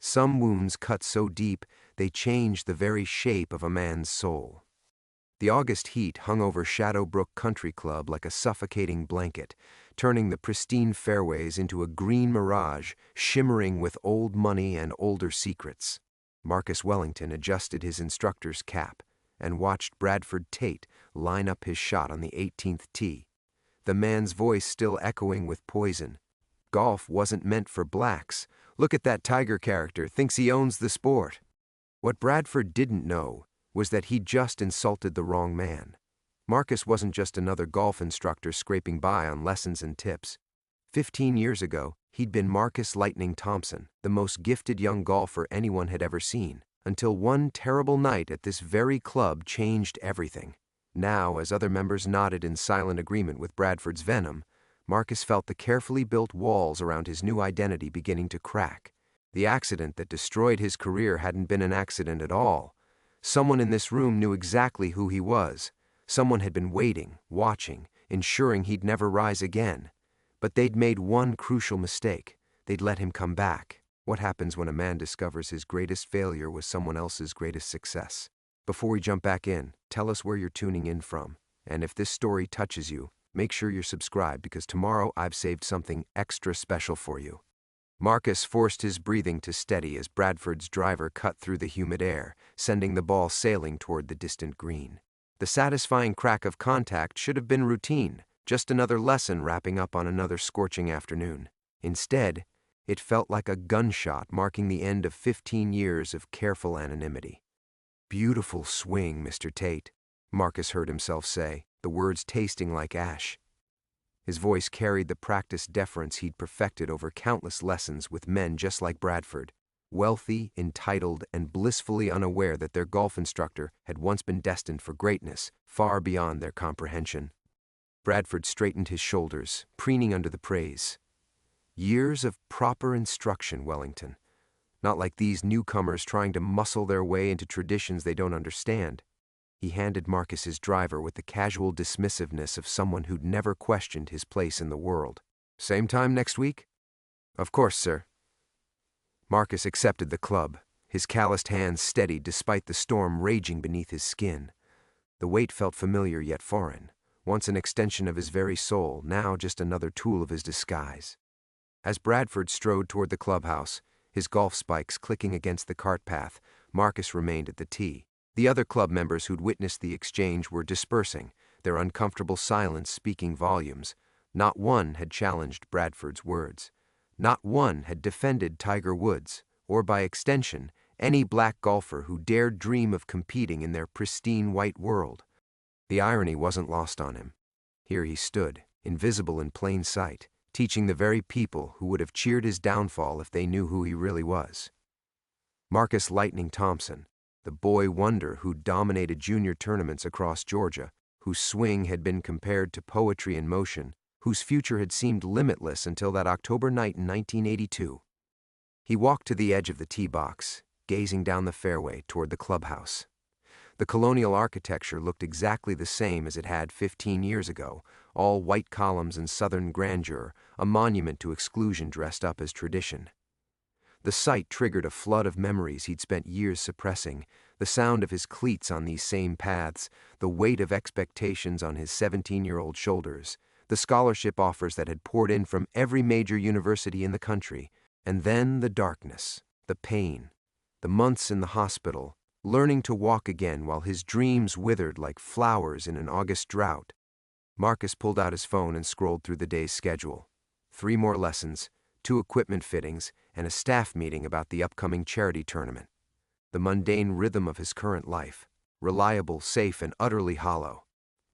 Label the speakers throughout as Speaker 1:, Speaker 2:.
Speaker 1: Some wounds cut so deep they change the very shape of a man's soul. The August heat hung over Shadowbrook Country Club like a suffocating blanket, turning the pristine fairways into a green mirage shimmering with old money and older secrets. Marcus Wellington adjusted his instructor's cap and watched Bradford Tate line up his shot on the 18th tee, the man's voice still echoing with poison. Golf wasn't meant for blacks. Look at that Tiger character, thinks he owns the sport. What Bradford didn't know was that he'd just insulted the wrong man. Marcus wasn't just another golf instructor scraping by on lessons and tips. 15 years ago, he'd been Marcus Lightning Thompson, the most gifted young golfer anyone had ever seen, until one terrible night at this very club changed everything. Now, as other members nodded in silent agreement with Bradford's venom, Marcus felt the carefully built walls around his new identity beginning to crack. The accident that destroyed his career hadn't been an accident at all. Someone in this room knew exactly who he was. Someone had been waiting, watching, ensuring he'd never rise again. But they'd made one crucial mistake. They'd let him come back. What happens when a man discovers his greatest failure was someone else's greatest success? Before we jump back in, tell us where you're tuning in from. And if this story touches you, make sure you're subscribed because tomorrow I've saved something extra special for you. Marcus forced his breathing to steady as Bradford's driver cut through the humid air, sending the ball sailing toward the distant green. The satisfying crack of contact should have been routine, just another lesson wrapping up on another scorching afternoon. Instead, it felt like a gunshot marking the end of 15 years of careful anonymity. "Beautiful swing, Mr. Tate," Marcus heard himself say, the words tasting like ash. His voice carried the practiced deference he'd perfected over countless lessons with men just like Bradford, wealthy, entitled, and blissfully unaware that their golf instructor had once been destined for greatness far beyond their comprehension. Bradford straightened his shoulders, preening under the praise. Years of proper instruction, Wellington. Not like these newcomers trying to muscle their way into traditions they don't understand. He handed Marcus his driver with the casual dismissiveness of someone who'd never questioned his place in the world. "Same time next week?" "Of course, sir." Marcus accepted the club, his calloused hands steady despite the storm raging beneath his skin. The weight felt familiar yet foreign, once an extension of his very soul, now just another tool of his disguise. As Bradford strode toward the clubhouse, his golf spikes clicking against the cart path, Marcus remained at the tee. The other club members who'd witnessed the exchange were dispersing, their uncomfortable silence speaking volumes. Not one had challenged Bradford's words. Not one had defended Tiger Woods, or by extension, any black golfer who dared dream of competing in their pristine white world. The irony wasn't lost on him. Here he stood, invisible in plain sight, teaching the very people who would have cheered his downfall if they knew who he really was. Marcus Lightning Thompson, the boy wonder who dominated junior tournaments across Georgia, whose swing had been compared to poetry in motion, whose future had seemed limitless until that October night in 1982. He walked to the edge of the tee box, gazing down the fairway toward the clubhouse. The colonial architecture looked exactly the same as it had 15 years ago, all white columns and southern grandeur, a monument to exclusion dressed up as tradition. The sight triggered a flood of memories he'd spent years suppressing, the sound of his cleats on these same paths, the weight of expectations on his 17-year-old shoulders, the scholarship offers that had poured in from every major university in the country, and then the darkness, the pain, the months in the hospital, learning to walk again while his dreams withered like flowers in an August drought. Marcus pulled out his phone and scrolled through the day's schedule. 3 more lessons, 2 equipment fittings, and a staff meeting about the upcoming charity tournament. The mundane rhythm of his current life, reliable, safe, and utterly hollow.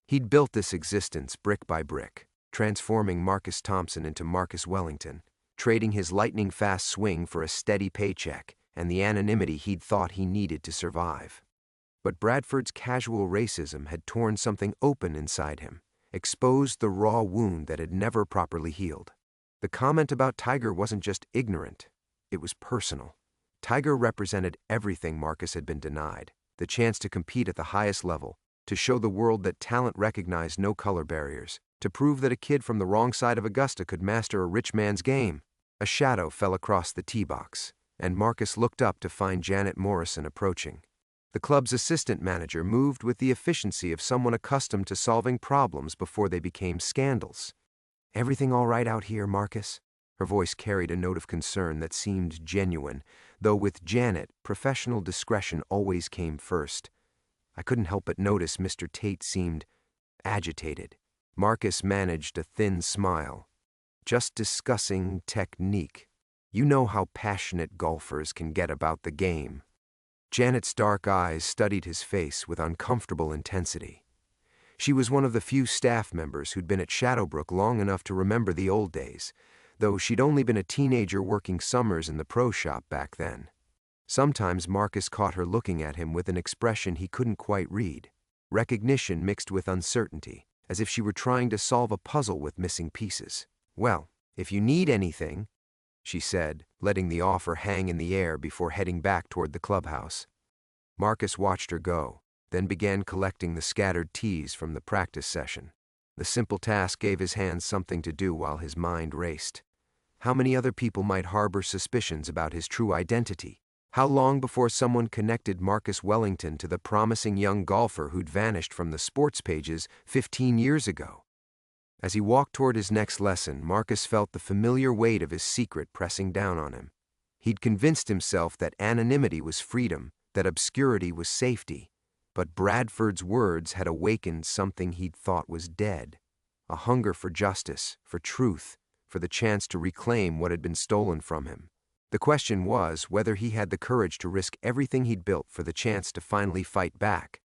Speaker 1: He'd built this existence brick by brick, transforming Marcus Thompson into Marcus Wellington, trading his lightning-fast swing for a steady paycheck and the anonymity he'd thought he needed to survive. But Bradford's casual racism had torn something open inside him, exposed the raw wound that had never properly healed. The comment about Tiger wasn't just ignorant, it was personal. Tiger represented everything Marcus had been denied, the chance to compete at the highest level, to show the world that talent recognized no color barriers, to prove that a kid from the wrong side of Augusta could master a rich man's game. A shadow fell across the tee box. and Marcus looked up to find Janet Morrison approaching. The club's assistant manager moved with the efficiency of someone accustomed to solving problems before they became scandals. "Everything all right out here, Marcus?" Her voice carried a note of concern that seemed genuine, though with Janet, professional discretion always came first. I couldn't help but notice Mr. Tate seemed agitated. Marcus managed a thin smile. "Just discussing technique. You know how passionate golfers can get about the game." Janet's dark eyes studied his face with uncomfortable intensity. She was one of the few staff members who'd been at Shadowbrook long enough to remember the old days, though she'd only been a teenager working summers in the pro shop back then. Sometimes Marcus caught her looking at him with an expression he couldn't quite read, recognition mixed with uncertainty, as if she were trying to solve a puzzle with missing pieces. "Well, if you need anything," she said, letting the offer hang in the air before heading back toward the clubhouse. Marcus watched her go, then began collecting the scattered tees from the practice session. The simple task gave his hands something to do while his mind raced. How many other people might harbor suspicions about his true identity? How long before someone connected Marcus Wellington to the promising young golfer who'd vanished from the sports pages 15 years ago? As he walked toward his next lesson, Marcus felt the familiar weight of his secret pressing down on him. He'd convinced himself that anonymity was freedom, that obscurity was safety. But Bradford's words had awakened something he'd thought was dead. A hunger for justice, for truth, for the chance to reclaim what had been stolen from him. The question was whether he had the courage to risk everything he'd built for the chance to finally fight back.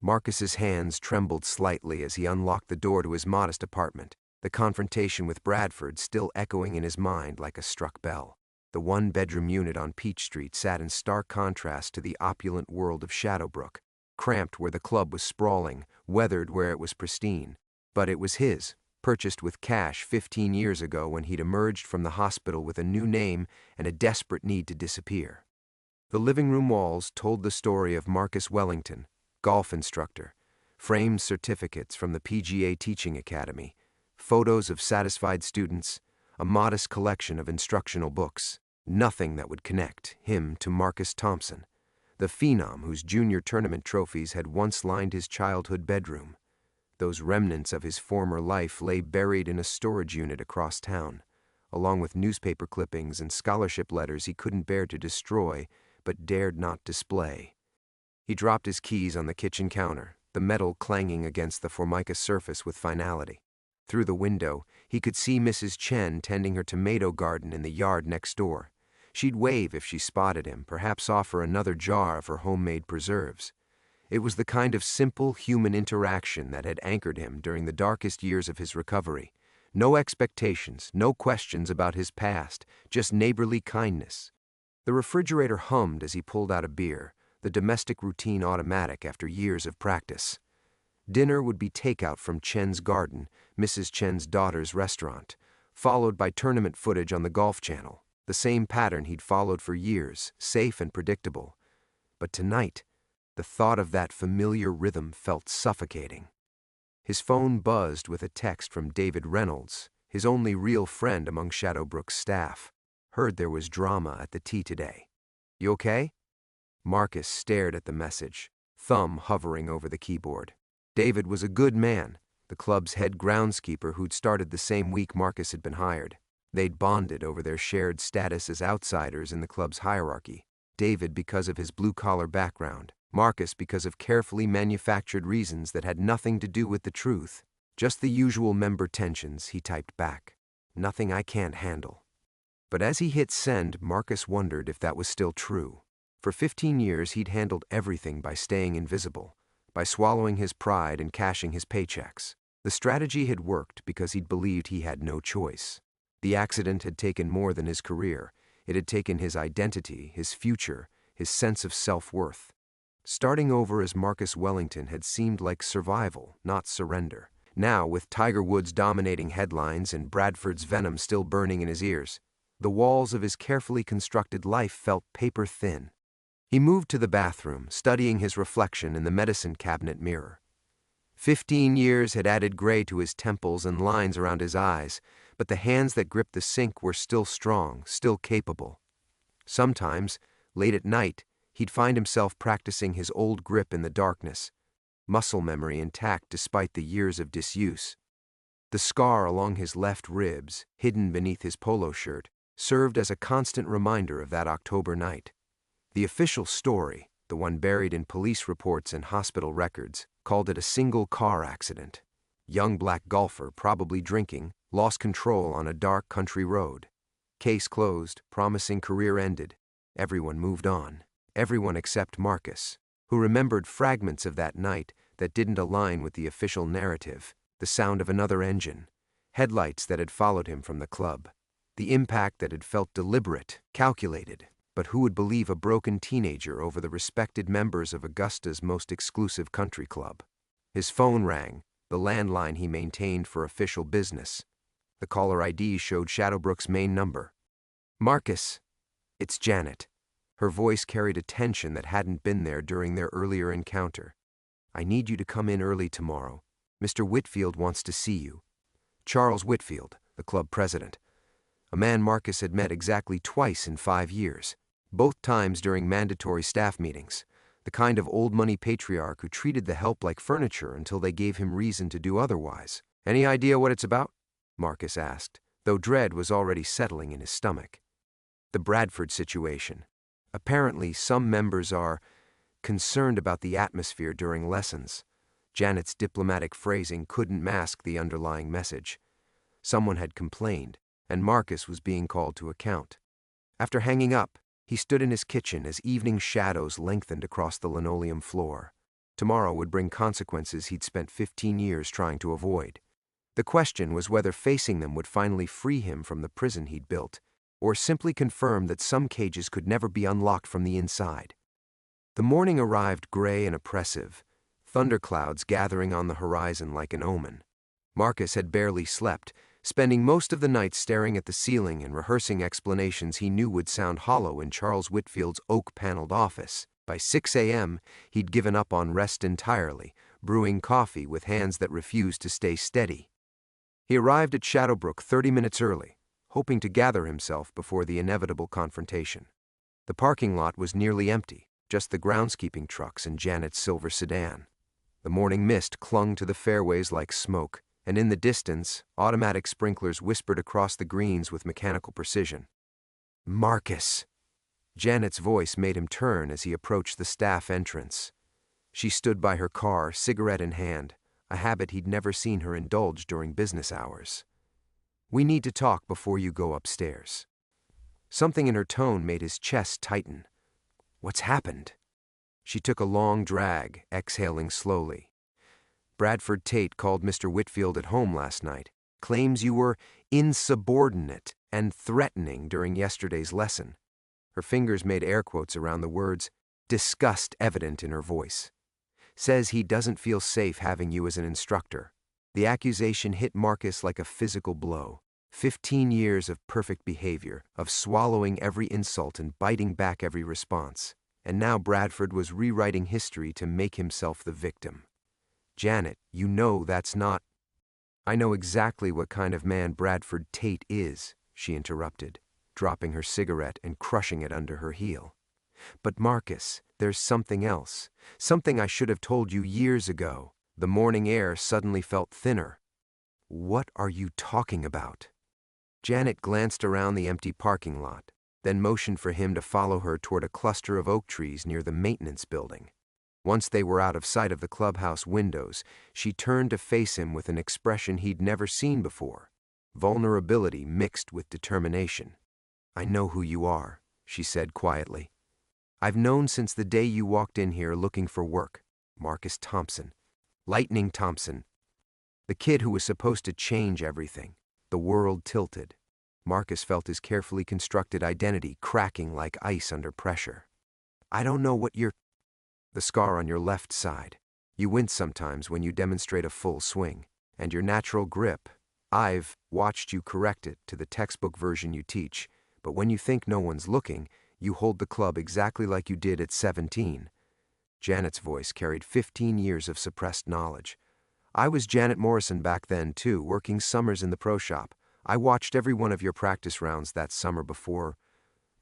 Speaker 1: Marcus's hands trembled slightly as he unlocked the door to his modest apartment, the confrontation with Bradford still echoing in his mind like a struck bell. The one-bedroom unit on Peach Street sat in stark contrast to the opulent world of Shadowbrook, cramped where the club was sprawling, weathered where it was pristine. But it was his, purchased with cash 15 years ago when he'd emerged from the hospital with a new name and a desperate need to disappear. The living room walls told the story of Marcus Wellington, golf instructor, framed certificates from the PGA Teaching Academy, photos of satisfied students, a modest collection of instructional books. Nothing that would connect him to Marcus Thompson, the phenom whose junior tournament trophies had once lined his childhood bedroom. Those remnants of his former life lay buried in a storage unit across town, along with newspaper clippings and scholarship letters he couldn't bear to destroy but dared not display. He dropped his keys on the kitchen counter, the metal clanging against the formica surface with finality. Through the window, he could see Mrs. Chen tending her tomato garden in the yard next door. She'd wave if she spotted him, perhaps offer another jar of her homemade preserves. It was the kind of simple human interaction that had anchored him during the darkest years of his recovery. No expectations, no questions about his past, just neighborly kindness. The refrigerator hummed as he pulled out a beer, the domestic routine automatic after years of practice. Dinner would be takeout from Chen's Garden, Mrs. Chen's daughter's restaurant, followed by tournament footage on the Golf Channel, the same pattern he'd followed for years, safe and predictable. But tonight, the thought of that familiar rhythm felt suffocating. His phone buzzed with a text from David Reynolds, his only real friend among Shadowbrook's staff. "Heard there was drama at the tee today. You okay?" Marcus stared at the message, thumb hovering over the keyboard. David was a good man, the club's head groundskeeper who'd started the same week Marcus had been hired. They'd bonded over their shared status as outsiders in the club's hierarchy. David because of his blue-collar background, Marcus because of carefully manufactured reasons that had nothing to do with the truth. Just the usual member tensions, he typed back. "Nothing I can't handle." But as he hit send, Marcus wondered if that was still true. For 15 years, he'd handled everything by staying invisible, by swallowing his pride and cashing his paychecks. The strategy had worked because he'd believed he had no choice. The accident had taken more than his career. It had taken his identity, his future, his sense of self-worth. Starting over as Marcus Wellington had seemed like survival, not surrender. Now, with Tiger Woods dominating headlines and Bradford's venom still burning in his ears, the walls of his carefully constructed life felt paper-thin. He moved to the bathroom, studying his reflection in the medicine cabinet mirror. 15 years had added gray to his temples and lines around his eyes, but the hands that gripped the sink were still strong, still capable. Sometimes, late at night, he'd find himself practicing his old grip in the darkness, muscle memory intact despite the years of disuse. The scar along his left ribs, hidden beneath his polo shirt, served as a constant reminder of that October night. The official story, the one buried in police reports and hospital records, called it a single car accident. Young black golfer, probably drinking, lost control on a dark country road. Case closed, promising career ended. Everyone moved on. Everyone except Marcus, who remembered fragments of that night that didn't align with the official narrative. The sound of another engine, headlights that had followed him from the club, the impact that had felt deliberate, calculated. But who would believe a broken teenager over the respected members of Augusta's most exclusive country club? His phone rang, the landline he maintained for official business. The caller ID showed Shadowbrook's main number. "Marcus, it's Janet." Her voice carried a tension that hadn't been there during their earlier encounter. "I need you to come in early tomorrow. Mr. Whitfield wants to see you." Charles Whitfield, the club president. A man Marcus had met exactly twice in 5 years, both times during mandatory staff meetings, the kind of old-money patriarch who treated the help like furniture until they gave him reason to do otherwise. "Any idea what it's about?" Marcus asked, though dread was already settling in his stomach. "The Bradford situation. Apparently, some members are concerned about the atmosphere during lessons." Janet's diplomatic phrasing couldn't mask the underlying message. Someone had complained, and Marcus was being called to account. After hanging up, he stood in his kitchen as evening shadows lengthened across the linoleum floor. Tomorrow would bring consequences he'd spent 15 years trying to avoid. The question was whether facing them would finally free him from the prison he'd built, or simply confirm that some cages could never be unlocked from the inside. The morning arrived gray and oppressive, thunderclouds gathering on the horizon like an omen. Marcus had barely slept, spending most of the night staring at the ceiling and rehearsing explanations he knew would sound hollow in Charles Whitfield's oak-paneled office. By 6 a.m., he'd given up on rest entirely, brewing coffee with hands that refused to stay steady. He arrived at Shadowbrook 30 minutes early, hoping to gather himself before the inevitable confrontation. The parking lot was nearly empty, just the groundskeeping trucks and Janet's silver sedan. The morning mist clung to the fairways like smoke, and in the distance, automatic sprinklers whispered across the greens with mechanical precision. "Marcus!" Janet's voice made him turn as he approached the staff entrance. She stood by her car, cigarette in hand, a habit he'd never seen her indulge during business hours. "We need to talk before you go upstairs." Something in her tone made his chest tighten. "What's happened?" She took a long drag, exhaling slowly. "Bradford Tate called Mr. Whitfield at home last night, claims you were insubordinate and threatening during yesterday's lesson." Her fingers made air quotes around the words, disgust evident in her voice. "Says he doesn't feel safe having you as an instructor." The accusation hit Marcus like a physical blow. 15 years of perfect behavior, of swallowing every insult and biting back every response. And now Bradford was rewriting history to make himself the victim. "Janet, you know that's not—" "I know exactly what kind of man Bradford Tate is," she interrupted, dropping her cigarette and crushing it under her heel. "But Marcus, there's something else, something I should have told you years ago." The morning air suddenly felt thinner. "What are you talking about?" Janet glanced around the empty parking lot, then motioned for him to follow her toward a cluster of oak trees near the maintenance building. Once they were out of sight of the clubhouse windows, she turned to face him with an expression he'd never seen before, vulnerability mixed with determination. "I know who you are," she said quietly. "I've known since the day you walked in here looking for work. Marcus Thompson. Lightning Thompson. The kid who was supposed to change everything." The world tilted. Marcus felt his carefully constructed identity cracking like ice under pressure. "I don't know what you're—" "The scar on your left side. You wince sometimes when you demonstrate a full swing. And your natural grip. I've watched you correct it to the textbook version you teach, but when you think no one's looking, you hold the club exactly like you did at 17. Janet's voice carried 15 years of suppressed knowledge. "I was Janet Morrison back then, too, working summers in the pro shop. I watched every one of your practice rounds that summer before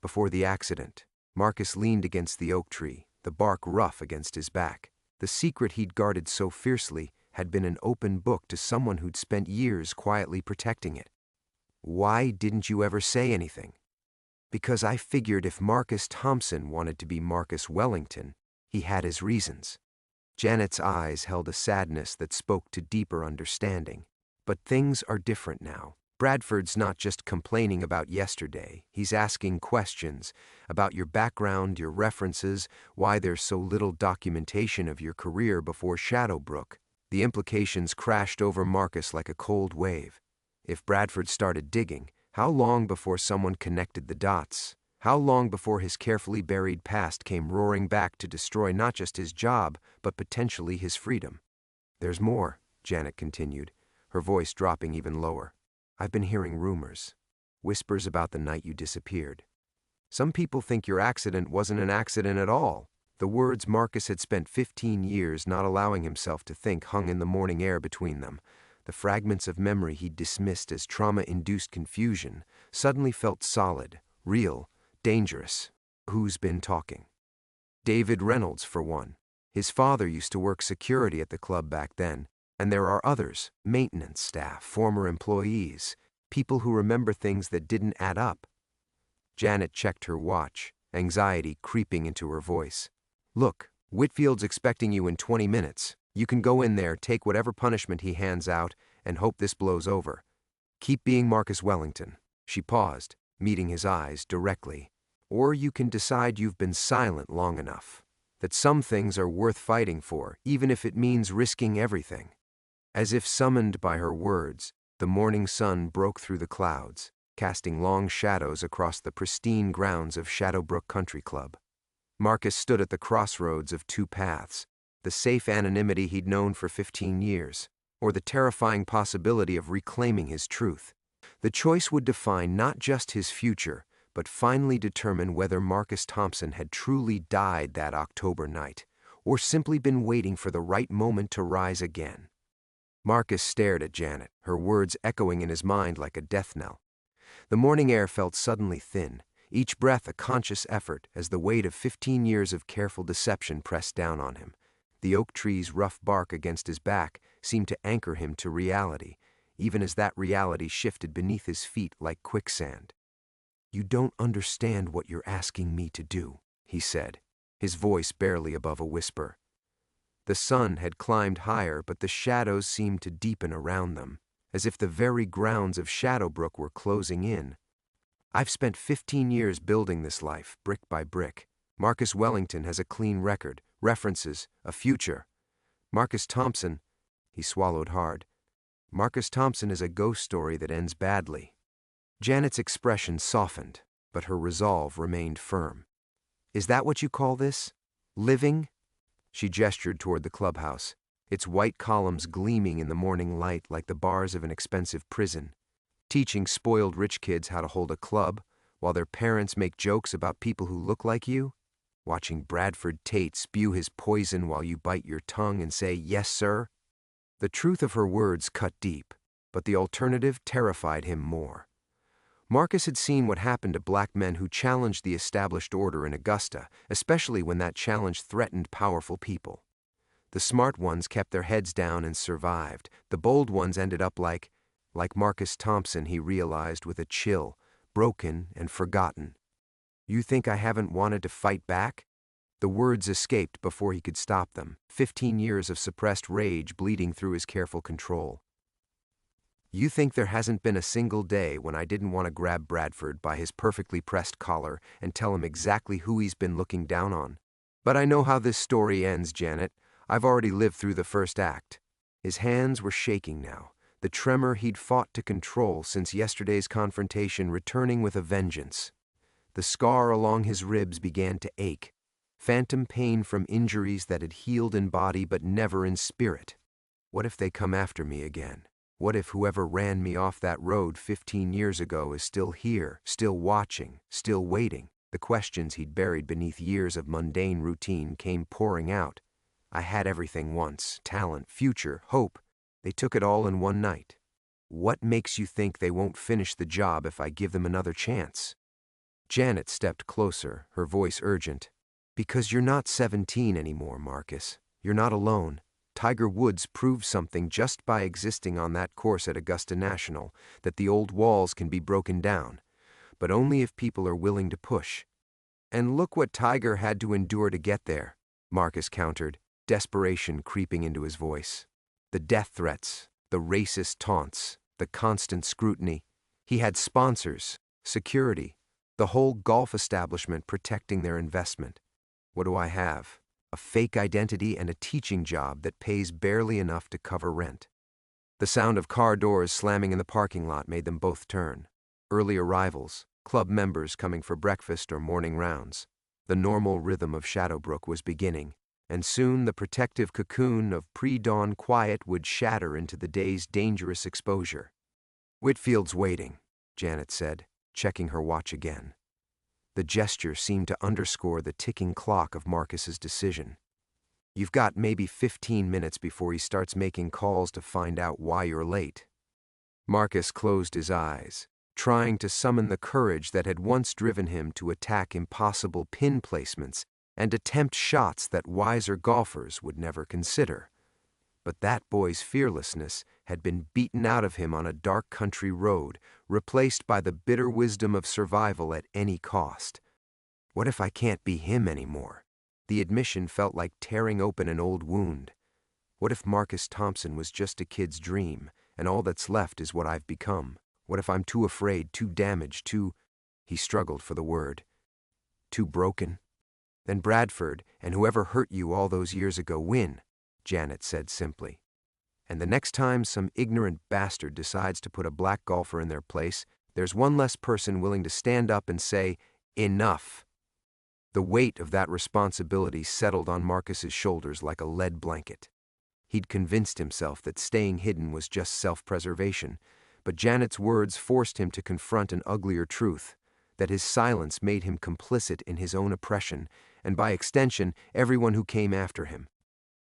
Speaker 1: Before the accident, Marcus leaned against the oak tree, the bark rough against his back. The secret he'd guarded so fiercely had been an open book to someone who'd spent years quietly protecting it. "Why didn't you ever say anything?" "Because I figured if Marcus Thompson wanted to be Marcus Wellington, he had his reasons." Janet's eyes held a sadness that spoke to deeper understanding. "But things are different now. Bradford's not just complaining about yesterday. He's asking questions about your background, your references, why there's so little documentation of your career before Shadowbrook." The implications crashed over Marcus like a cold wave. If Bradford started digging, how long before someone connected the dots? How long before his carefully buried past came roaring back to destroy not just his job, but potentially his freedom? "There's more," Janet continued, her voice dropping even lower. "I've been hearing rumors. Whispers about the night you disappeared. Some people think your accident wasn't an accident at all." The words Marcus had spent 15 years not allowing himself to think hung in the morning air between them. The fragments of memory he'd dismissed as trauma-induced confusion suddenly felt solid, real, dangerous. Who's been talking? David Reynolds, for one. His father used to work security at the club back then, and there are others, maintenance staff, former employees, people who remember things that didn't add up. Janet checked her watch, anxiety creeping into her voice. "Look, Whitfield's expecting you in 20 minutes. You can go in there, take whatever punishment he hands out, and hope this blows over. Keep being Marcus Wellington." She paused, meeting his eyes directly. "Or you can decide you've been silent long enough, that some things are worth fighting for, even if it means risking everything." As if summoned by her words, the morning sun broke through the clouds, casting long shadows across the pristine grounds of Shadowbrook Country Club. Marcus stood at the crossroads of two paths, the safe anonymity he'd known for 15 years, or the terrifying possibility of reclaiming his truth. The choice would define not just his future, but finally determine whether Marcus Thompson had truly died that October night, or simply been waiting for the right moment to rise again. Marcus stared at Janet, her words echoing in his mind like a death knell. The morning air felt suddenly thin, each breath a conscious effort as the weight of 15 years of careful deception pressed down on him. The oak tree's rough bark against his back seemed to anchor him to reality, even as that reality shifted beneath his feet like quicksand. "You don't understand what you're asking me to do," he said, his voice barely above a whisper. The sun had climbed higher, but the shadows seemed to deepen around them, as if the very grounds of Shadowbrook were closing in. "I've spent 15 years building this life, brick by brick. Marcus Wellington has a clean record, references, a future. Marcus Thompson," he swallowed hard, "Marcus Thompson is a ghost story that ends badly." Janet's expression softened, but her resolve remained firm. "Is that what you call this? Living?" She gestured toward the clubhouse, its white columns gleaming in the morning light like the bars of an expensive prison. "Teaching spoiled rich kids how to hold a club, while their parents make jokes about people who look like you? Watching Bradford Tate spew his poison while you bite your tongue and say, 'Yes, sir'?" The truth of her words cut deep, but the alternative terrified him more. Marcus had seen what happened to black men who challenged the established order in Augusta, especially when that challenge threatened powerful people. The smart ones kept their heads down and survived. The bold ones ended up like Marcus Thompson, he realized with a chill, broken and forgotten. "You think I haven't wanted to fight back?" The words escaped before he could stop them, 15 years of suppressed rage bleeding through his careful control. "You think there hasn't been a single day when I didn't want to grab Bradford by his perfectly pressed collar and tell him exactly who he's been looking down on? But I know how this story ends, Janet. I've already lived through the first act." His hands were shaking now, the tremor he'd fought to control since yesterday's confrontation returning with a vengeance. The scar along his ribs began to ache, phantom pain from injuries that had healed in body but never in spirit. What if they come after me again? What if whoever ran me off that road 15 years ago is still here, still watching, still waiting? The questions he'd buried beneath years of mundane routine came pouring out. I had everything once, talent, future, hope. They took it all in one night. What makes you think they won't finish the job if I give them another chance? Janet stepped closer, her voice urgent. Because you're not 17 anymore, Marcus. You're not alone. Tiger Woods proved something just by existing on that course at Augusta National, that the old walls can be broken down, but only if people are willing to push. And look what Tiger had to endure to get there, Marcus countered, desperation creeping into his voice. The death threats, the racist taunts, the constant scrutiny. He had sponsors, security, the whole golf establishment protecting their investment. What do I have? A fake identity and a teaching job that pays barely enough to cover rent. The sound of car doors slamming in the parking lot made them both turn. Early arrivals, club members coming for breakfast or morning rounds. The normal rhythm of Shadowbrook was beginning, and soon the protective cocoon of pre-dawn quiet would shatter into the day's dangerous exposure. Whitfield's waiting, Janet said, checking her watch again. The gesture seemed to underscore the ticking clock of Marcus's decision. You've got maybe 15 minutes before he starts making calls to find out why you're late. Marcus closed his eyes, trying to summon the courage that had once driven him to attack impossible pin placements and attempt shots that wiser golfers would never consider. But that boy's fearlessness had been beaten out of him on a dark country road, replaced by the bitter wisdom of survival at any cost. What if I can't be him anymore? The admission felt like tearing open an old wound. What if Marcus Thompson was just a kid's dream, and all that's left is what I've become? What if I'm too afraid, too damaged, too— He struggled for the word. Too broken? Then Bradford, and whoever hurt you all those years ago, win, Janet said simply. And the next time some ignorant bastard decides to put a black golfer in their place, there's one less person willing to stand up and say, enough. The weight of that responsibility settled on Marcus's shoulders like a lead blanket. He'd convinced himself that staying hidden was just self-preservation, but Janet's words forced him to confront an uglier truth, that his silence made him complicit in his own oppression, and by extension, everyone who came after him.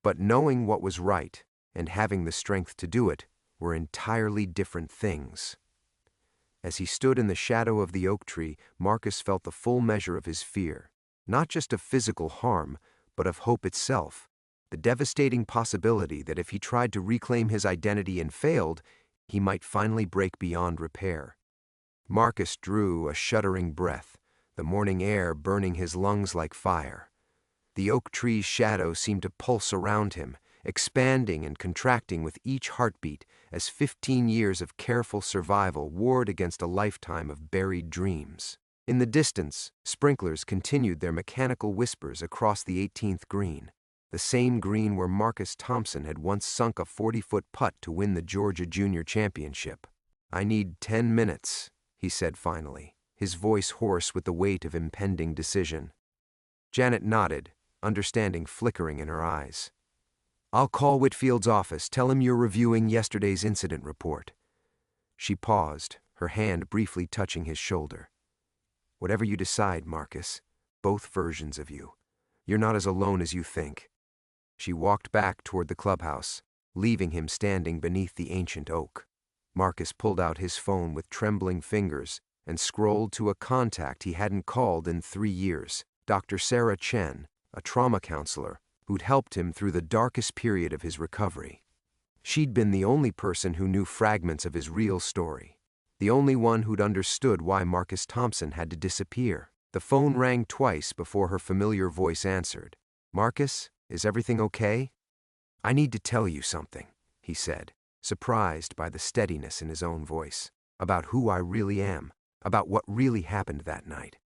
Speaker 1: But knowing what was right, and having the strength to do it, were entirely different things. As he stood in the shadow of the oak tree, Marcus felt the full measure of his fear, not just of physical harm, but of hope itself, the devastating possibility that if he tried to reclaim his identity and failed, he might finally break beyond repair. Marcus drew a shuddering breath, the morning air burning his lungs like fire. The oak tree's shadow seemed to pulse around him, expanding and contracting with each heartbeat as 15 years of careful survival warred against a lifetime of buried dreams. In the distance, sprinklers continued their mechanical whispers across the 18th green, the same green where Marcus Thompson had once sunk a 40-foot putt to win the Georgia Junior Championship. I need 10 minutes, he said finally, his voice hoarse with the weight of impending decision. Janet nodded, understanding flickering in her eyes. I'll call Whitfield's office, tell him you're reviewing yesterday's incident report. She paused, her hand briefly touching his shoulder. Whatever you decide, Marcus, both versions of you. You're not as alone as you think. She walked back toward the clubhouse, leaving him standing beneath the ancient oak. Marcus pulled out his phone with trembling fingers and scrolled to a contact he hadn't called in 3 years, Dr. Sarah Chen, a trauma counselor who'd helped him through the darkest period of his recovery. She'd been the only person who knew fragments of his real story, the only one who'd understood why Marcus Thompson had to disappear. The phone rang twice before her familiar voice answered. Marcus, is everything okay? I need to tell you something, he said, surprised by the steadiness in his own voice, about who I really am, about what really happened that night.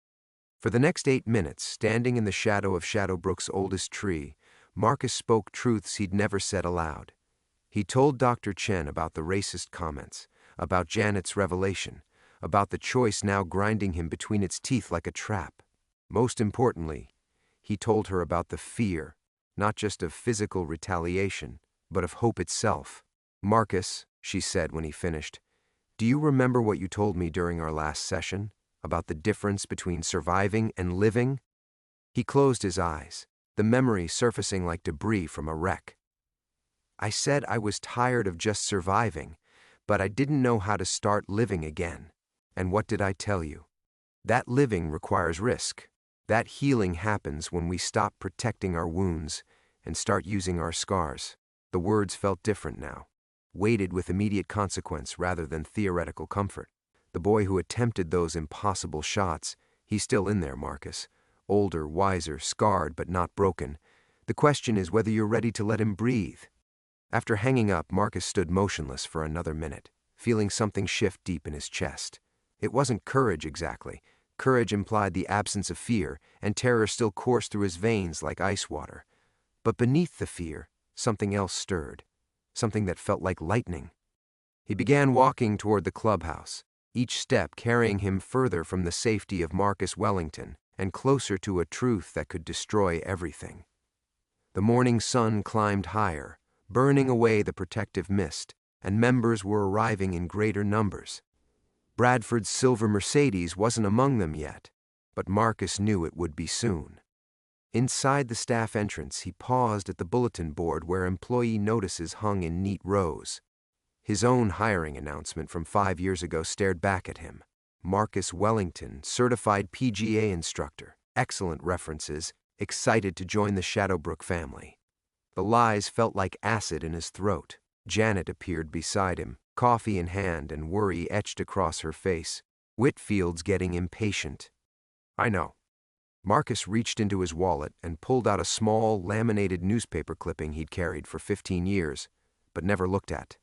Speaker 1: For the next 8 minutes, standing in the shadow of Shadowbrook's oldest tree, Marcus spoke truths he'd never said aloud. He told Dr. Chen about the racist comments, about Janet's revelation, about the choice now grinding him between its teeth like a trap. Most importantly, he told her about the fear, not just of physical retaliation, but of hope itself. Marcus, she said when he finished, do you remember what you told me during our last session? About the difference between surviving and living? He closed his eyes, the memory surfacing like debris from a wreck. I said I was tired of just surviving, but I didn't know how to start living again. And what did I tell you? That living requires risk. That healing happens when we stop protecting our wounds and start using our scars. The words felt different now, weighted with immediate consequence rather than theoretical comfort. The boy who attempted those impossible shots, he's still in there, Marcus. Older, wiser, scarred, but not broken. The question is whether you're ready to let him breathe. After hanging up, Marcus stood motionless for another minute, feeling something shift deep in his chest. It wasn't courage exactly. Courage implied the absence of fear, and terror still coursed through his veins like ice water. But beneath the fear, something else stirred, something that felt like lightning. He began walking toward the clubhouse, each step carrying him further from the safety of Marcus Wellington and closer to a truth that could destroy everything. The morning sun climbed higher, burning away the protective mist, and members were arriving in greater numbers. Bradford's silver Mercedes wasn't among them yet, but Marcus knew it would be soon. Inside the staff entrance, he paused at the bulletin board where employee notices hung in neat rows. His own hiring announcement from 5 years ago stared back at him. Marcus Wellington, certified PGA instructor, excellent references, excited to join the Shadowbrook family. The lies felt like acid in his throat. Janet appeared beside him, coffee in hand, and worry etched across her face. Whitfield's getting impatient. I know. Marcus reached into his wallet and pulled out a small, laminated newspaper clipping he'd carried for 15 years, but never looked at.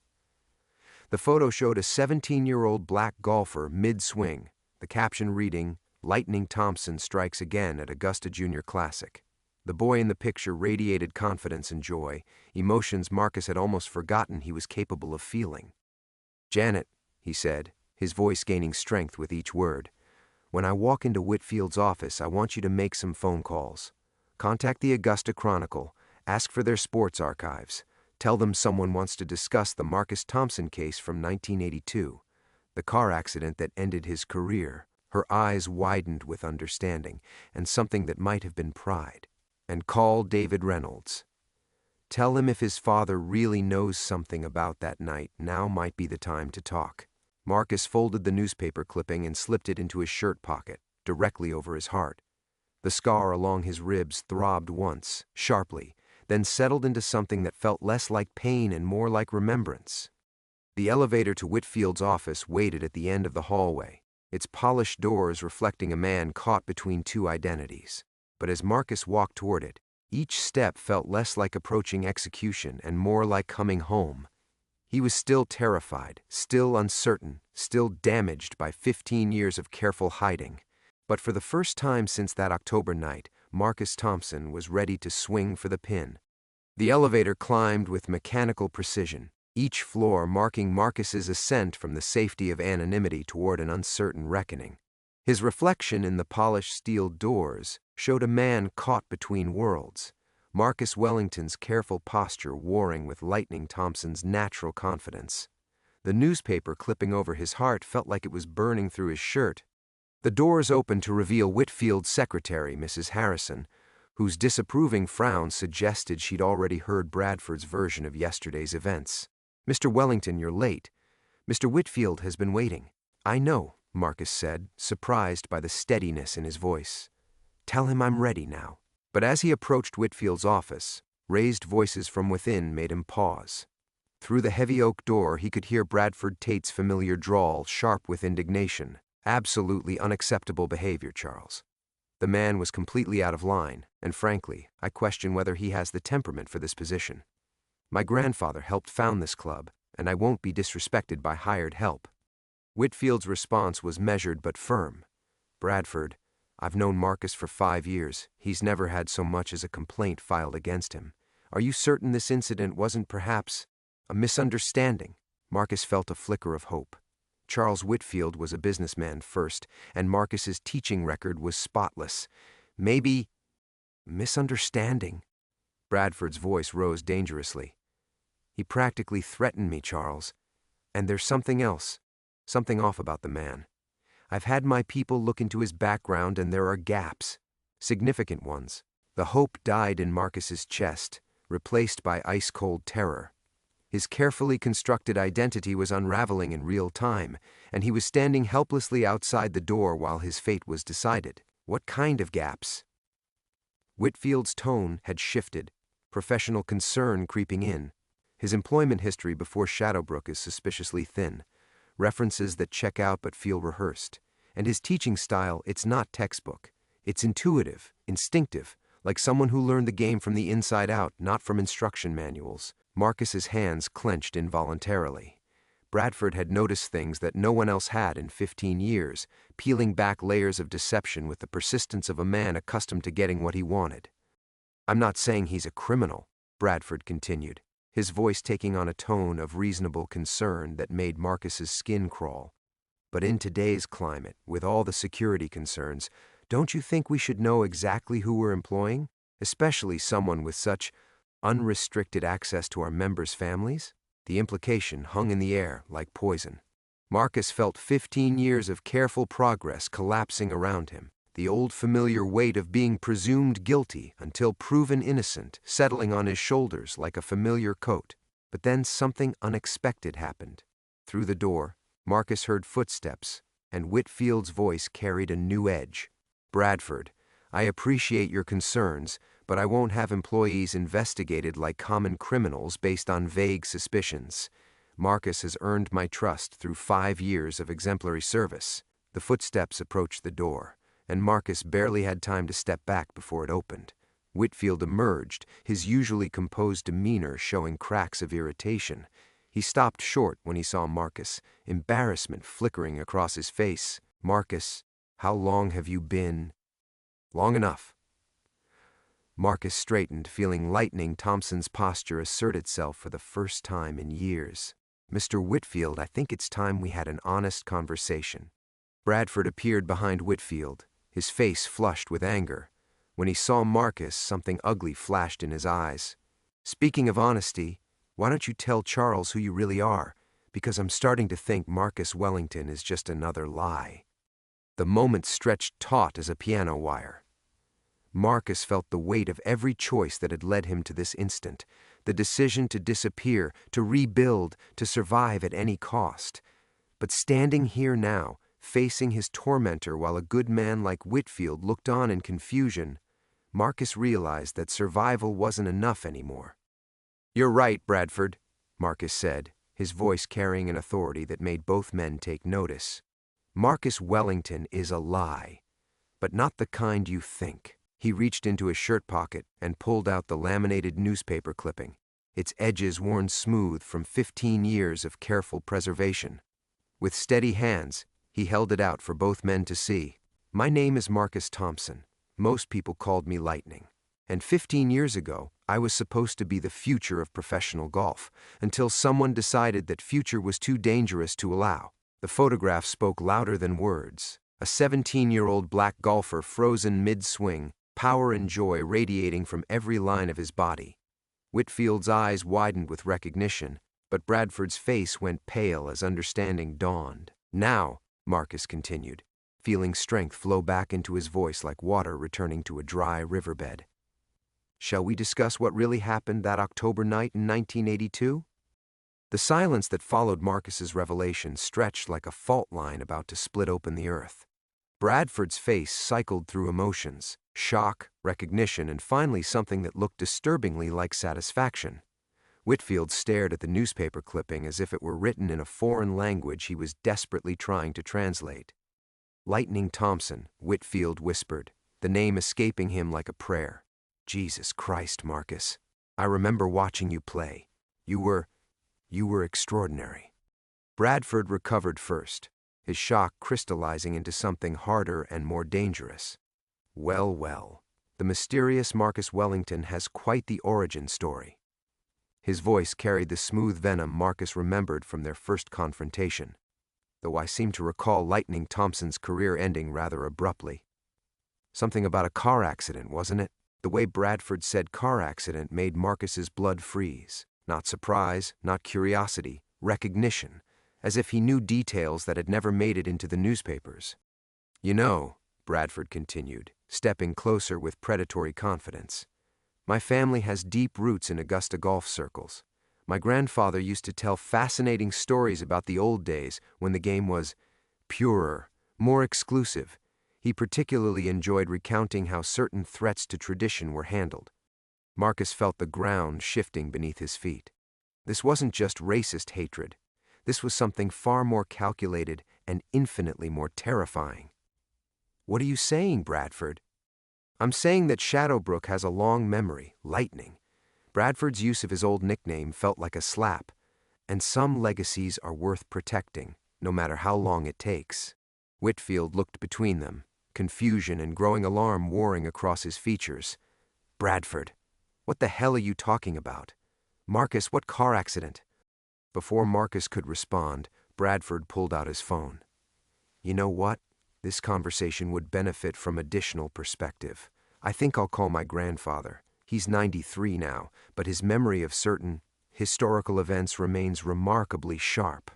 Speaker 1: The photo showed a 17-year-old black golfer mid-swing, the caption reading, "Lightning Thompson strikes again at Augusta Junior Classic." The boy in the picture radiated confidence and joy, emotions Marcus had almost forgotten he was capable of feeling. "Janet," he said, his voice gaining strength with each word, "when I walk into Whitfield's office, I want you to make some phone calls. Contact the Augusta Chronicle, ask for their sports archives. Tell them someone wants to discuss the Marcus Thompson case from 1982, the car accident that ended his career." Her eyes widened with understanding, and something that might have been pride. "And call David Reynolds. Tell him if his father really knows something about that night, now might be the time to talk." Marcus folded the newspaper clipping and slipped it into his shirt pocket, directly over his heart. The scar along his ribs throbbed once, sharply, then settled into something that felt less like pain and more like remembrance. The elevator to Whitfield's office waited at the end of the hallway, its polished doors reflecting a man caught between two identities. But as Marcus walked toward it, each step felt less like approaching execution and more like coming home. He was still terrified, still uncertain, still damaged by 15 years of careful hiding. But for the first time since that October night, Marcus Thompson was ready to swing for the pin. The elevator climbed with mechanical precision, each floor marking Marcus's ascent from the safety of anonymity toward an uncertain reckoning. His reflection in the polished steel doors showed a man caught between worlds, Marcus Wellington's careful posture warring with Lightning Thompson's natural confidence. The newspaper clipping over his heart felt like it was burning through his shirt. The doors opened to reveal Whitfield's secretary, Mrs. Harrison, whose disapproving frown suggested she'd already heard Bradford's version of yesterday's events. "Mr. Wellington, you're late. Mr. Whitfield has been waiting." "I know," Marcus said, surprised by the steadiness in his voice. "Tell him I'm ready now." But as he approached Whitfield's office, raised voices from within made him pause. Through the heavy oak door he could hear Bradford Tate's familiar drawl, sharp with indignation. "Absolutely unacceptable behavior, Charles. The man was completely out of line, and frankly, I question whether he has the temperament for this position. My grandfather helped found this club, and I won't be disrespected by hired help." Whitfield's response was measured but firm. "Bradford, I've known Marcus for 5 years. He's never had so much as a complaint filed against him. Are you certain this incident wasn't perhaps a misunderstanding?" Marcus felt a flicker of hope. Charles Whitfield was a businessman first, and Marcus's teaching record was spotless. Maybe misunderstanding? Bradford's voice rose dangerously. "He practically threatened me, Charles. And there's something else, something off about the man. I've had my people look into his background, and there are gaps, significant ones." The hope died in Marcus's chest, replaced by ice-cold terror. His carefully constructed identity was unraveling in real time, and he was standing helplessly outside the door while his fate was decided. What kind of gaps? Whitfield's tone had shifted, professional concern creeping in. His employment history before Shadowbrook is suspiciously thin, references that check out but feel rehearsed. And his teaching style, it's not textbook. It's intuitive, instinctive, like someone who learned the game from the inside out, not from instruction manuals. Marcus's hands clenched involuntarily. Bradford had noticed things that no one else had in 15 years, peeling back layers of deception with the persistence of a man accustomed to getting what he wanted. "I'm not saying he's a criminal," Bradford continued, his voice taking on a tone of reasonable concern that made Marcus's skin crawl. "But in today's climate, with all the security concerns, don't you think we should know exactly who we're employing, especially someone with such unrestricted access to our members' families?" The implication hung in the air like poison. Marcus felt 15 years of careful progress collapsing around him, the old familiar weight of being presumed guilty until proven innocent settling on his shoulders like a familiar coat. But then something unexpected happened. Through the door, Marcus heard footsteps, and Whitfield's voice carried a new edge. "Bradford, I appreciate your concerns, but I won't have employees investigated like common criminals based on vague suspicions. Marcus has earned my trust through 5 years of exemplary service." The footsteps approached the door, and Marcus barely had time to step back before it opened. Whitfield emerged, his usually composed demeanor showing cracks of irritation. He stopped short when he saw Marcus, embarrassment flickering across his face. "Marcus, how long have you been—" "Long enough." Marcus straightened, feeling Lightning Thompson's posture assert itself for the first time in years. "Mr. Whitfield, I think it's time we had an honest conversation." Bradford appeared behind Whitfield, his face flushed with anger. When he saw Marcus, something ugly flashed in his eyes. "Speaking of honesty, why don't you tell Charles who you really are? Because I'm starting to think Marcus Wellington is just another lie." The moment stretched taut as a piano wire. Marcus felt the weight of every choice that had led him to this instant, the decision to disappear, to rebuild, to survive at any cost. But standing here now, facing his tormentor while a good man like Whitfield looked on in confusion, Marcus realized that survival wasn't enough anymore. "You're right, Bradford," Marcus said, his voice carrying an authority that made both men take notice. "Marcus Wellington is a lie, but not the kind you think." He reached into his shirt pocket and pulled out the laminated newspaper clipping, its edges worn smooth from 15 years of careful preservation. With steady hands, he held it out for both men to see. "My name is Marcus Thompson. Most people called me Lightning. And 15 years ago, I was supposed to be the future of professional golf, until someone decided that future was too dangerous to allow." The photograph spoke louder than words. A 17-year-old black golfer frozen mid-swing, power and joy radiating from every line of his body. Whitfield's eyes widened with recognition, but Bradford's face went pale as understanding dawned. "Now," Marcus continued, feeling strength flow back into his voice like water returning to a dry riverbed, "shall we discuss what really happened that October night in 1982? The silence that followed Marcus's revelation stretched like a fault line about to split open the earth. Bradford's face cycled through emotions, shock, recognition, and finally something that looked disturbingly like satisfaction. Whitfield stared at the newspaper clipping as if it were written in a foreign language he was desperately trying to translate. "Lightning Thompson," Whitfield whispered, the name escaping him like a prayer. "Jesus Christ, Marcus. I remember watching you play. You were extraordinary." Bradford recovered first, his shock crystallizing into something harder and more dangerous. "Well, well, the mysterious Marcus Wellington has quite the origin story." His voice carried the smooth venom Marcus remembered from their first confrontation, though I seem to recall Lightning Thompson's career ending rather abruptly. "Something about a car accident, wasn't it?" The way Bradford said car accident made Marcus's blood freeze. Not surprise, not curiosity, recognition, as if he knew details that had never made it into the newspapers. "You know," Bradford continued, stepping closer with predatory confidence, "my family has deep roots in Augusta golf circles. My grandfather used to tell fascinating stories about the old days when the game was purer, more exclusive. He particularly enjoyed recounting how certain threats to tradition were handled. Marcus felt the ground shifting beneath his feet. This wasn't just racist hatred. This was something far more calculated and infinitely more terrifying. "What are you saying, Bradford?" "I'm saying that Shadowbrook has a long memory, Lightning." Bradford's use of his old nickname felt like a slap. "And some legacies are worth protecting, no matter how long it takes." Whitfield looked between them, confusion and growing alarm warring across his features. "Bradford, what the hell are you talking about? Marcus, what car accident?" Before Marcus could respond, Bradford pulled out his phone. "You know what? This conversation would benefit from additional perspective. I think I'll call my grandfather. He's 93 now, but his memory of certain historical events remains remarkably sharp."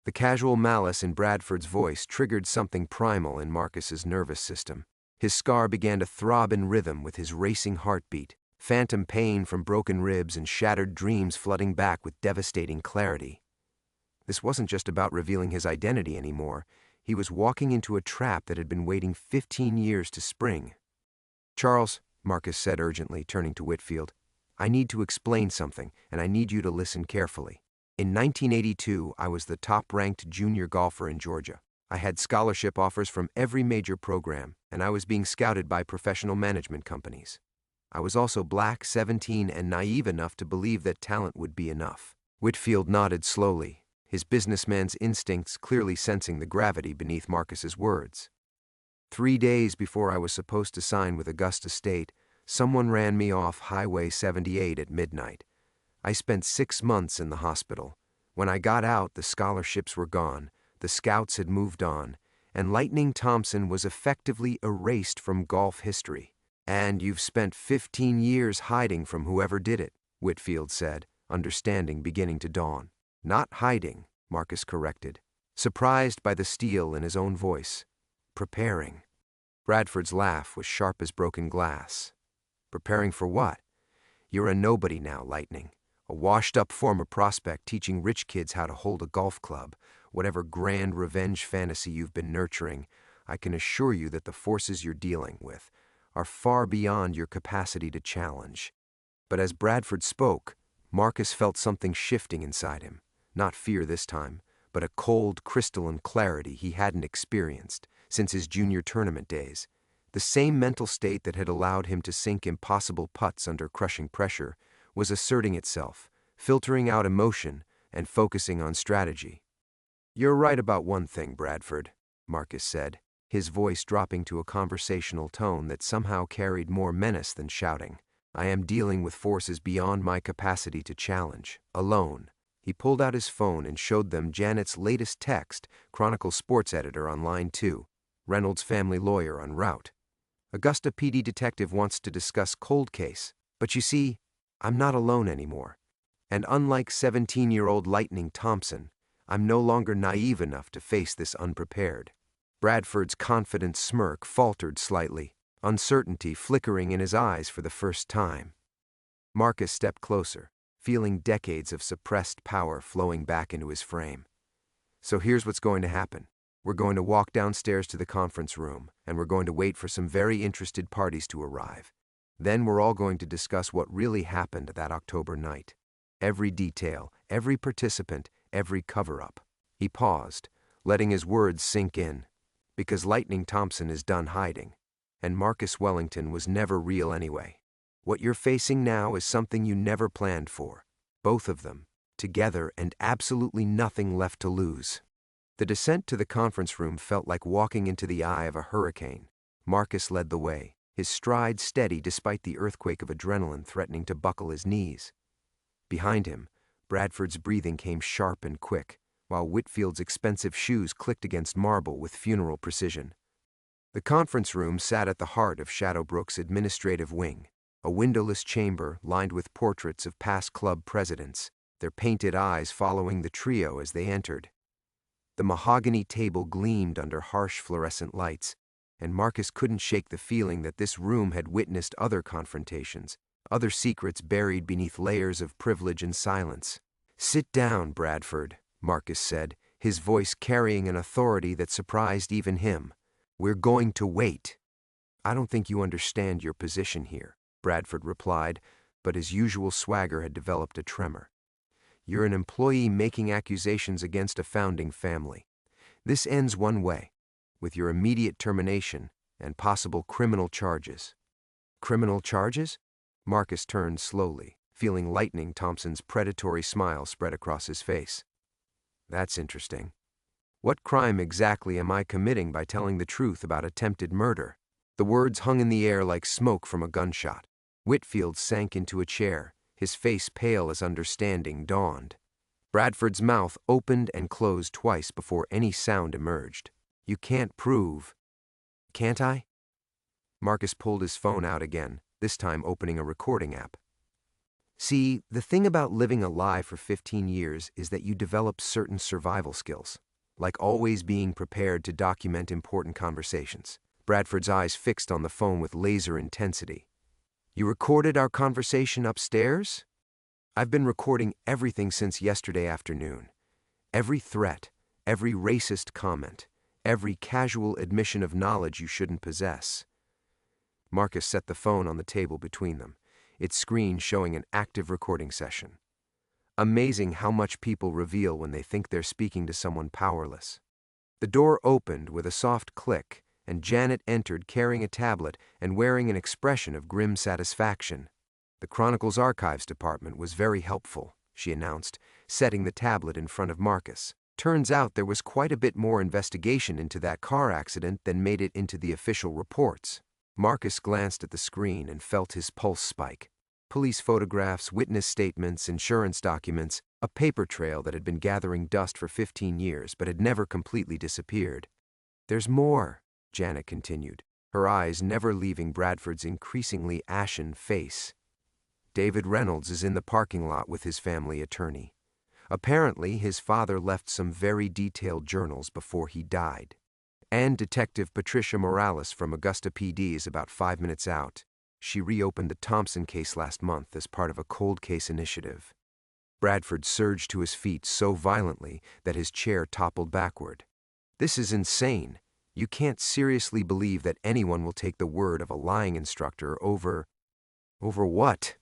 Speaker 1: The casual malice in Bradford's voice triggered something primal in Marcus's nervous system. His scar began to throb in rhythm with his racing heartbeat, phantom pain from broken ribs and shattered dreams flooding back with devastating clarity. This wasn't just about revealing his identity anymore. He was walking into a trap that had been waiting 15 years to spring. "Charles," Marcus said urgently, turning to Whitfield, "I need to explain something, and I need you to listen carefully. In 1982, I was the top-ranked junior golfer in Georgia. I had scholarship offers from every major program, and I was being scouted by professional management companies. I was also black, 17, and naive enough to believe that talent would be enough." Whitfield nodded slowly, his businessman's instincts clearly sensing the gravity beneath Marcus's words. 3 days before I was supposed to sign with Augusta State, someone ran me off Highway 78 at midnight. I spent 6 months in the hospital. When I got out, the scholarships were gone, the scouts had moved on, and Lightning Thompson was effectively erased from golf history. "And you've spent 15 years hiding from whoever did it," Whitfield said, understanding beginning to dawn. "Not hiding," Marcus corrected, surprised by the steel in his own voice. "Preparing." Bradford's laugh was sharp as broken glass. "Preparing for what? You're a nobody now, Lightning. A washed-up former prospect teaching rich kids how to hold a golf club. Whatever grand revenge fantasy you've been nurturing, I can assure you that the forces you're dealing with are far beyond your capacity to challenge." But as Bradford spoke, Marcus felt something shifting inside him. Not fear this time, but a cold, crystalline clarity he hadn't experienced since his junior tournament days. The same mental state that had allowed him to sink impossible putts under crushing pressure was asserting itself, filtering out emotion and focusing on strategy. "You're right about one thing, Bradford," Marcus said, his voice dropping to a conversational tone that somehow carried more menace than shouting. "I am dealing with forces beyond my capacity to challenge, alone." He pulled out his phone and showed them Janet's latest text, Chronicle sports editor on line 2, Reynolds' family lawyer en route. "Augusta PD detective wants to discuss cold case, but you see, I'm not alone anymore. And unlike 17-year-old Lightning Thompson, I'm no longer naive enough to face this unprepared." Bradford's confident smirk faltered slightly, uncertainty flickering in his eyes for the first time. Marcus stepped closer, feeling decades of suppressed power flowing back into his frame. "So here's what's going to happen. We're going to walk downstairs to the conference room, and we're going to wait for some very interested parties to arrive. Then we're all going to discuss what really happened that October night. Every detail, every participant, every cover-up." He paused, letting his words sink in. Because Lightning Thompson is done hiding, and Marcus Wellington was never real anyway. What you're facing now is something you never planned for. Both of them, together, and absolutely nothing left to lose. The descent to the conference room felt like walking into the eye of a hurricane. Marcus led the way, his stride steady despite the earthquake of adrenaline threatening to buckle his knees. Behind him, Bradford's breathing came sharp and quick, while Whitfield's expensive shoes clicked against marble with funeral precision. The conference room sat at the heart of Shadowbrook's administrative wing, a windowless chamber lined with portraits of past club presidents, their painted eyes following the trio as they entered. The mahogany table gleamed under harsh fluorescent lights, and Marcus couldn't shake the feeling that this room had witnessed other confrontations, other secrets buried beneath layers of privilege and silence. "Sit down, Bradford," Marcus said, his voice carrying an authority that surprised even him. "We're going to wait." "I don't think you understand your position here," Bradford replied, but his usual swagger had developed a tremor. "You're an employee making accusations against a founding family. This ends one way, with your immediate termination and possible criminal charges." "Criminal charges?" Marcus turned slowly, feeling Lightning Thompson's predatory smile spread across his face. "That's interesting. What crime exactly am I committing by telling the truth about attempted murder?" The words hung in the air like smoke from a gunshot. Whitfield sank into a chair, his face pale as understanding dawned. Bradford's mouth opened and closed twice before any sound emerged. "You can't prove—" "Can't I?" Marcus pulled his phone out again, this time opening a recording app. "See, the thing about living a lie for 15 years is that you develop certain survival skills, like always being prepared to document important conversations." Bradford's eyes fixed on the phone with laser intensity. "You recorded our conversation upstairs?" "I've been recording everything since yesterday afternoon. Every threat, every racist comment, every casual admission of knowledge you shouldn't possess." Marcus set the phone on the table between them, its screen showing an active recording session. Amazing how much people reveal when they think they're speaking to someone powerless. The door opened with a soft click, and Janet entered carrying a tablet and wearing an expression of grim satisfaction. "The Chronicle's Archives Department was very helpful," she announced, setting the tablet in front of Marcus. "Turns out there was quite a bit more investigation into that car accident than made it into the official reports." Marcus glanced at the screen and felt his pulse spike. Police photographs, witness statements, insurance documents, a paper trail that had been gathering dust for 15 years but had never completely disappeared. "There's more," Janet continued, her eyes never leaving Bradford's increasingly ashen face. "David Reynolds is in the parking lot with his family attorney. Apparently, his father left some very detailed journals before he died. And Detective Patricia Morales from Augusta PD is about 5 minutes out. She reopened the Thompson case last month as part of a cold case initiative." Bradford surged to his feet so violently that his chair toppled backward. "This is insane. You can't seriously believe that anyone will take the word of a lying instructor over—" "Over what?"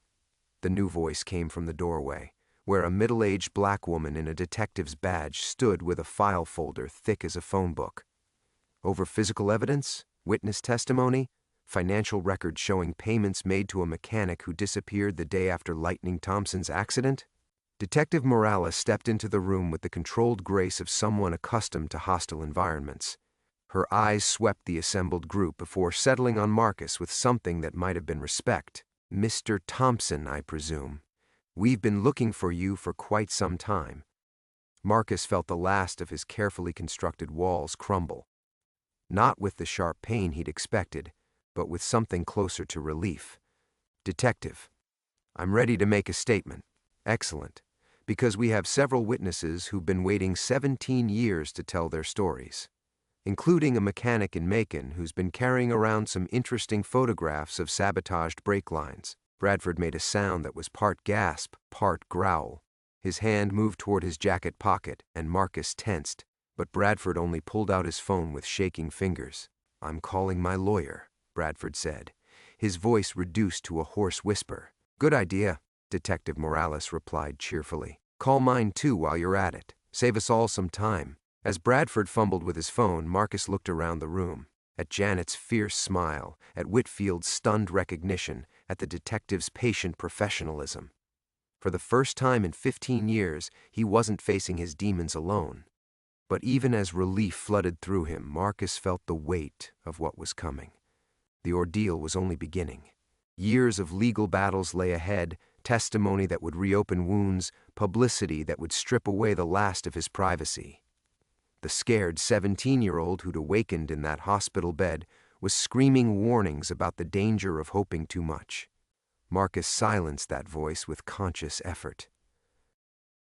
Speaker 1: The new voice came from the doorway, where a middle-aged black woman in a detective's badge stood with a file folder thick as a phone book. "Over physical evidence, witness testimony, financial records showing payments made to a mechanic who disappeared the day after Lightning Thompson's accident." Detective Morales stepped into the room with the controlled grace of someone accustomed to hostile environments. Her eyes swept the assembled group before settling on Marcus with something that might have been respect. "Mr. Thompson, I presume. We've been looking for you for quite some time." Marcus felt the last of his carefully constructed walls crumble. Not with the sharp pain he'd expected, but with something closer to relief. "Detective, I'm ready to make a statement." "Excellent, because we have several witnesses who've been waiting 17 years to tell their stories, including a mechanic in Macon who's been carrying around some interesting photographs of sabotaged brake lines." Bradford made a sound that was part gasp, part growl. His hand moved toward his jacket pocket, and Marcus tensed, but Bradford only pulled out his phone with shaking fingers. "I'm calling my lawyer," Bradford said, his voice reduced to a hoarse whisper. "Good idea," Detective Morales replied cheerfully. "Call mine too while you're at it. Save us all some time." As Bradford fumbled with his phone, Marcus looked around the room, at Janet's fierce smile, at Whitfield's stunned recognition, at the detective's patient professionalism. For the first time in 15 years, he wasn't facing his demons alone. But even as relief flooded through him, Marcus felt the weight of what was coming. The ordeal was only beginning. Years of legal battles lay ahead, testimony that would reopen wounds, publicity that would strip away the last of his privacy. The scared 17-year-old who'd awakened in that hospital bed was screaming warnings about the danger of hoping too much. Marcus silenced that voice with conscious effort.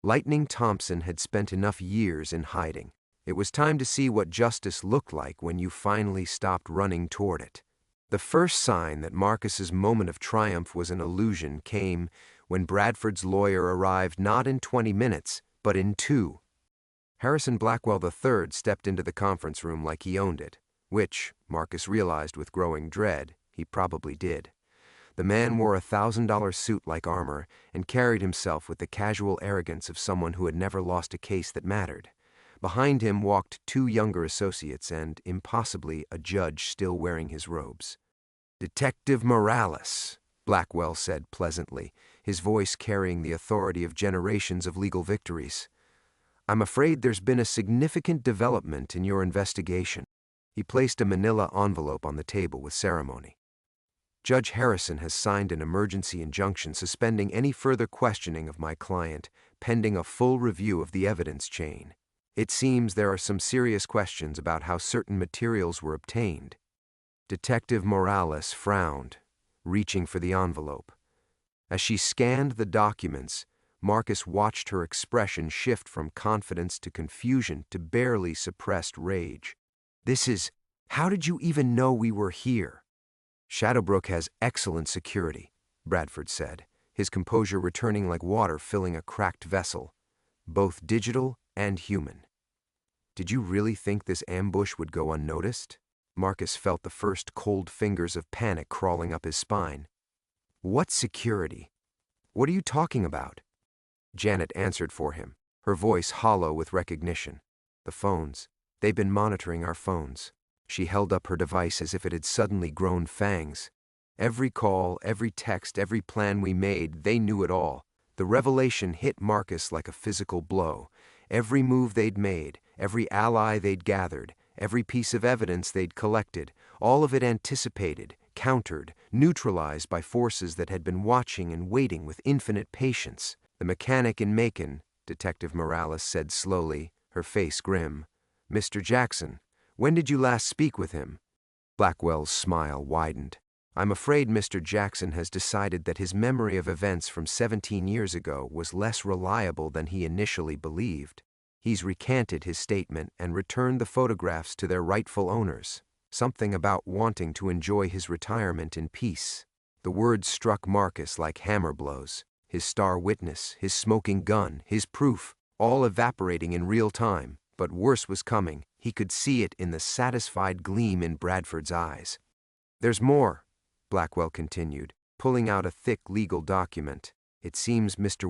Speaker 1: Lightning Thompson had spent enough years in hiding. It was time to see what justice looked like when you finally stopped running toward it. The first sign that Marcus's moment of triumph was an illusion came when Bradford's lawyer arrived not in 20 minutes, but in 2. Harrison Blackwell III stepped into the conference room like he owned it, which, Marcus realized with growing dread, he probably did. The man wore a $1,000 suit like armor and carried himself with the casual arrogance of someone who had never lost a case that mattered. Behind him walked 2 younger associates and, impossibly, a judge still wearing his robes. "Detective Morales," Blackwell said pleasantly, his voice carrying the authority of generations of legal victories. "I'm afraid there's been a significant development in your investigation." He placed a manila envelope on the table with ceremony. "Judge Harrison has signed an emergency injunction suspending any further questioning of my client, pending a full review of the evidence chain. It seems there are some serious questions about how certain materials were obtained." Detective Morales frowned, reaching for the envelope. As she scanned the documents, Marcus watched her expression shift from confidence to confusion to barely suppressed rage. "How did you even know we were here?" "Shadowbrook has excellent security," Bradford said, his composure returning like water filling a cracked vessel, both digital and human. "Did you really think this ambush would go unnoticed?" Marcus felt the first cold fingers of panic crawling up his spine. "What security? What are you talking about?" Janet answered for him, her voice hollow with recognition. "The phones. They've been monitoring our phones." She held up her device as if it had suddenly grown fangs. "Every call, every text, every plan we made, they knew it all." The revelation hit Marcus like a physical blow. Every move they'd made, every ally they'd gathered, every piece of evidence they'd collected, all of it anticipated, countered, neutralized by forces that had been watching and waiting with infinite patience. "The mechanic in Macon," Detective Morales said slowly, her face grim. "Mr. Jackson. When did you last speak with him?" Blackwell's smile widened. "I'm afraid Mr. Jackson has decided that his memory of events from 17 years ago was less reliable than he initially believed. He's recanted his statement and returned the photographs to their rightful owners. Something about wanting to enjoy his retirement in peace." The words struck Marcus like hammer blows. His star witness, his smoking gun, his proof, all evaporating in real time. But worse was coming. He could see it in the satisfied gleam in Bradford's eyes. "There's more," Blackwell continued, pulling out a thick legal document. "It seems Mr.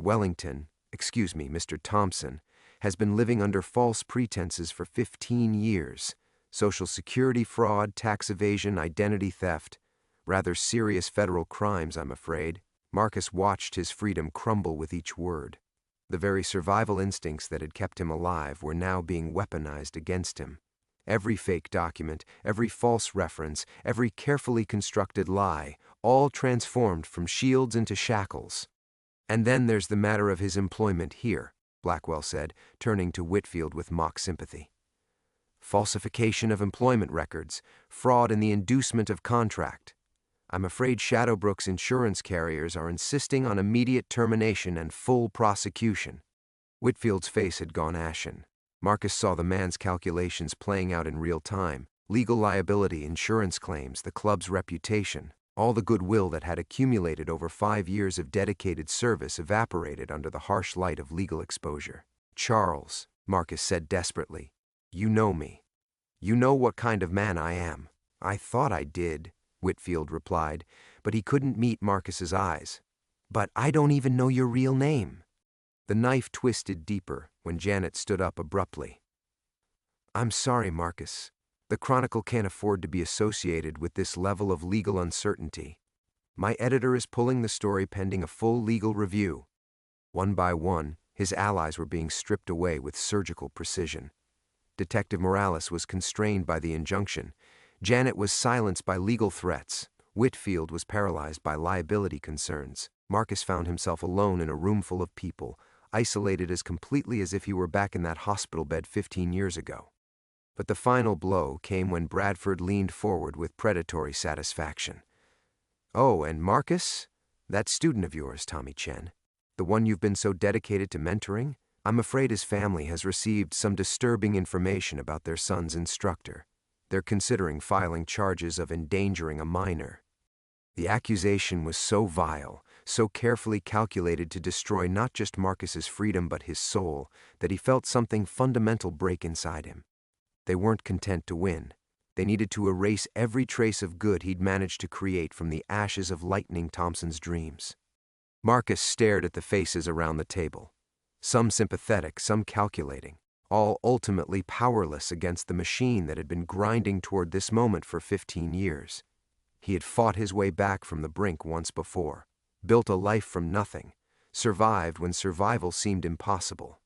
Speaker 1: Thompson, has been living under false pretenses for 15 years. Social Security fraud, tax evasion, identity theft. Rather serious federal crimes, I'm afraid." Marcus watched his freedom crumble with each word. The very survival instincts that had kept him alive were now being weaponized against him. Every fake document, every false reference, every carefully constructed lie, all transformed from shields into shackles. "And then there's the matter of his employment here," Blackwell said, turning to Whitfield with mock sympathy. "Falsification of employment records, fraud in the inducement of contract. I'm afraid Shadowbrook's insurance carriers are insisting on immediate termination and full prosecution." Whitfield's face had gone ashen. Marcus saw the man's calculations playing out in real time. Legal liability, insurance claims, the club's reputation, all the goodwill that had accumulated over 5 years of dedicated service evaporated under the harsh light of legal exposure. "Charles," Marcus said desperately, "you know me. You know what kind of man I am." "I thought I did," Whitfield replied, but he couldn't meet Marcus's eyes. "But I don't even know your real name." The knife twisted deeper when Janet stood up abruptly. "I'm sorry, Marcus. The Chronicle can't afford to be associated with this level of legal uncertainty. My editor is pulling the story pending a full legal review." One by one, his allies were being stripped away with surgical precision. Detective Morales was constrained by the injunction. Janet was silenced by legal threats. Whitfield was paralyzed by liability concerns. Marcus found himself alone in a room full of people, isolated as completely as if he were back in that hospital bed 15 years ago. But the final blow came when Bradford leaned forward with predatory satisfaction. "Oh, and Marcus? That student of yours, Tommy Chen, the one you've been so dedicated to mentoring? I'm afraid his family has received some disturbing information about their son's instructor. They're considering filing charges of endangering a minor. The accusation was so vile, so carefully calculated to destroy not just Marcus's freedom but his soul, that he felt something fundamental break inside him. They weren't content to win. They needed to erase every trace of good he'd managed to create from the ashes of Lightning Thompson's dreams. Marcus stared at the faces around the table. Some sympathetic, some calculating, all ultimately powerless against the machine that had been grinding toward this moment for 15 years. He had fought his way back from the brink once before, built a life from nothing, survived when survival seemed impossible.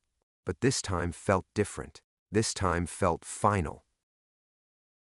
Speaker 1: But this time felt different. This time felt final.